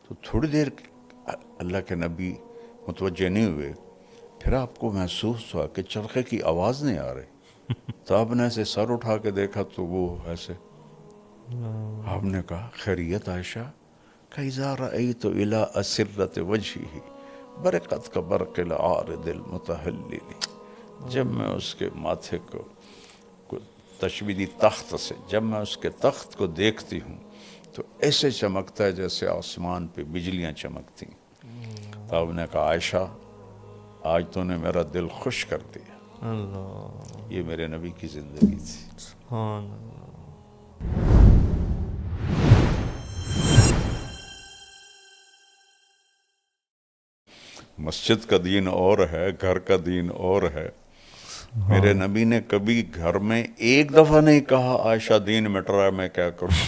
تو تھوڑی دیر اللہ کے نبی متوجہ نہیں ہوئے، پھر آپ کو محسوس ہوا کہ چرخے کی آواز نہیں آ رہی، تو آپ نے ایسے سر اٹھا کے دیکھا تو وہ ایسے، آپ نے کہا خیریت عائشہ؟ کَإِذَا رَأَيْتُ إِلَىٰ أَسِرَّةِ وَجْهِهِ بَرِقَتْ كَبَرْقِ الْعَارِضِ الْمُتَهَلِّلِ، جب میں اس کے ماتھے کو تشبیہ تخت سے، جب میں اس کے تخت کو دیکھتی ہوں تو ایسے چمکتا ہے جیسے آسمان پہ بجلیاں چمکتی ہیں۔ تو آپ نے کہا عائشہ آج تو نے میرا دل خوش کر دیا۔ اللہ، یہ میرے نبی کی زندگی تھی۔ سبحان اللہ۔ مسجد کا دین اور ہے، گھر کا دین اور ہے۔ میرے نبی نے کبھی گھر میں ایک دفعہ نہیں کہا عائشہ دین مٹ رہا ہے میں کیا کروں۔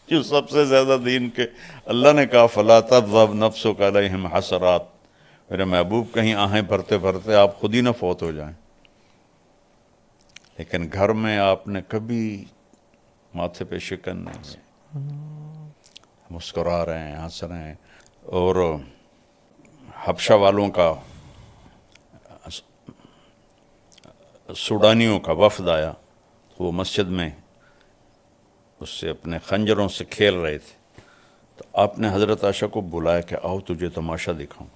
جو سب سے زیادہ دین کے اللہ نے کہا فَلَا تَذْهَبْ نَفْسُكَ عَلَيْهِمْ حَسَرَاتٍ، میرے محبوب کہیں آہیں بھرتے بھرتے آپ خود ہی نہ فوت ہو جائیں۔ لیکن گھر میں آپ نے کبھی ماتھے پہ شکن نہیں ہے، مسکرا رہے ہیں، ہنس رہے ہیں۔ اور حبشہ والوں کا، سوڈانیوں کا وفد آیا، وہ مسجد میں اس سے اپنے خنجروں سے کھیل رہے تھے، تو آپ نے حضرت عائشہ کو بلایا کہ آؤ تجھے تماشا دکھاؤں۔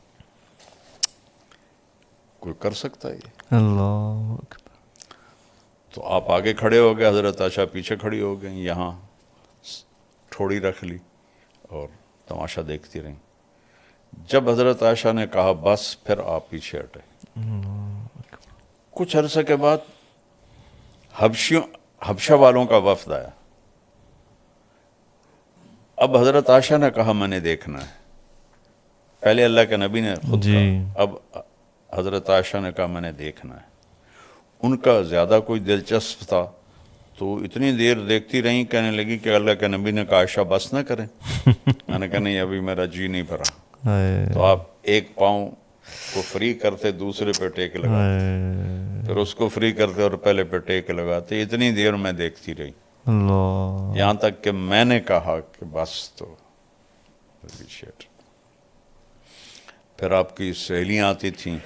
کوئی کر سکتا ہے یہ؟ اللہ اکبر۔ تو آپ آگے کھڑے ہو گئے، حضرت عائشہ پیچھے کھڑی ہو گئیں، یہاں ٹھوڑی رکھ لی اور تماشا دیکھتی رہیں۔ جب حضرت عائشہ نے کہا بس، پھر آپ پیچھے ہٹے۔ کچھ عرصے کے بعد حبشہ والوں کا وفد آیا۔ اب حضرت عائشہ نے کہا میں نے دیکھنا ہے، پہلے اللہ کے نبی نے خود جی، کہا، اب حضرت عائشہ نے کہا میں نے دیکھنا ہے۔ ان کا زیادہ کوئی دلچسپ تھا تو اتنی دیر دیکھتی رہیں، کہنے لگی کہ اللہ کے نبی نے کہا عائشہ بس نہ کریں۔ میں نے کہا نہیں، ابھی میرا جی نہیں بھرا۔ تو آپ ایک پاؤں کو فری کرتے، دوسرے پہ ٹیک لگاتے، پھر اس کو فری کرتے اور پہلے پہ ٹیک لگاتے۔ اتنی دیر میں دیکھتی رہی، اللہ، یہاں تک کہ میں نے کہا کہ بس تو پھر آپ کی سہیلیاں آتی تھیں،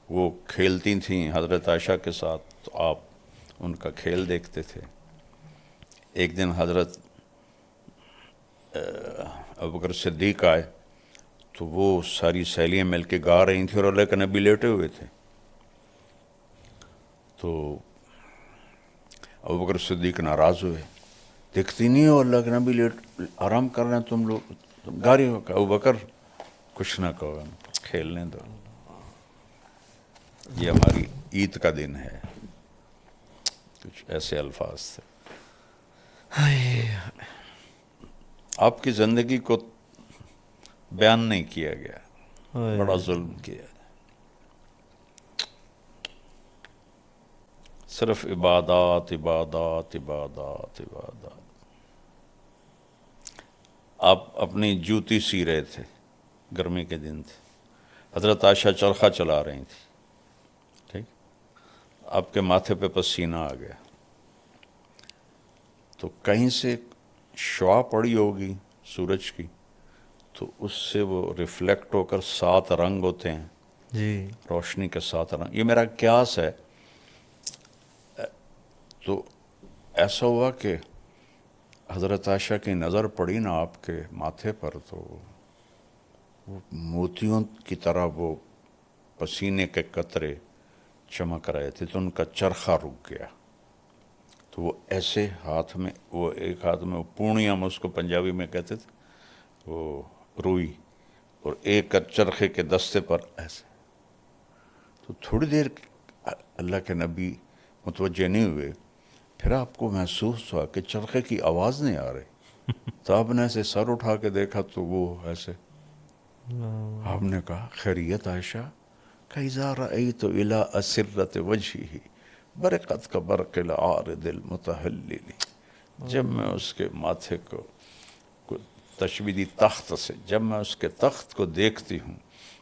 وہ کھیلتی تھیں حضرت عائشہ کے ساتھ، تو آپ ان کا کھیل دیکھتے تھے۔ ایک دن حضرت ابوبکر صدیق آئے تو وہ ساری سہیلیاں مل کے گا رہی تھیں اور اللہ کے نبی لیٹے ہوئے تھے۔ تو ابوبکر صدیق ناراض ہوئے، دیکھتی نہیں ہو اللہ کے نبی لیٹ آرام کر رہے ہیں، تم لوگ تم گا رہی ہو۔ کہ ابوبکر کچھ نہ کہو، کھیلنے دو، یہ ہماری عید کا دن ہے۔ کچھ ایسے الفاظ تھے۔ آپ کی زندگی کو بیان نہیں کیا گیا، بڑا ظلم کیا، صرف عبادات عبادات عبادات عبادات۔ آپ اپنی جوتی سی رہے تھے، گرمی کے دن تھے، حضرت عائشہ چرخہ چلا رہی تھی، ٹھیک، آپ کے ماتھے پہ پسینہ آ گیا، تو کہیں سے شعاع پڑی ہوگی سورج کی، تو اس سے وہ ریفلیکٹ ہو کر 7 رنگ ہوتے ہیں، جی، روشنی کے 7 رنگ، یہ میرا قیاس ہے۔ تو ایسا ہوا کہ حضرت عائشہ کی نظر پڑی نا آپ کے ماتھے پر، تو وہ موتیوں کی طرح وہ پسینے کے قطرے چمک رہے تھے، تو ان کا چرخہ رک گیا۔ تو وہ ایسے ہاتھ میں، وہ ایک ہاتھ میں وہ پونیاں، ہم اس کو پنجابی میں کہتے تھے، وہ روئی، اور ایک چرخے کے دستے پر ایسے۔ تو تھوڑی دیر اللہ کے نبی متوجہ نہیں ہوئے، پھر آپ کو محسوس ہوا کہ چرخے کی آواز نہیں آ رہی، تو آپ نے ایسے سر اٹھا کے دیکھا تو وہ ایسے، آپ نے کہا خیریت عائشہ؟ کَإِذَا رَأَيْتُ إِلَىٰ أَسِرَّةِ وَجْهِهِ بَرِقَتْ كَبَرْقِ الْعَارِضِ الْمُتَهَلِّلِ، جب میں اس کے ماتھے کو تشبیہ تخت سے، جب میں اس کے تخت کو دیکھتی ہوں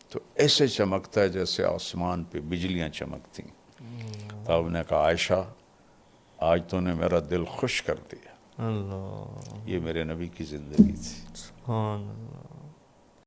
تو ایسے چمکتا ہے جیسے آسمان پہ بجلیاں چمکتی ہیں۔ تو آپ نے کہا عائشہ آج تو نے میرا دل خوش کر دیا۔ اللہ یہ میرے نبی کی زندگی تھی. سبحان اللہ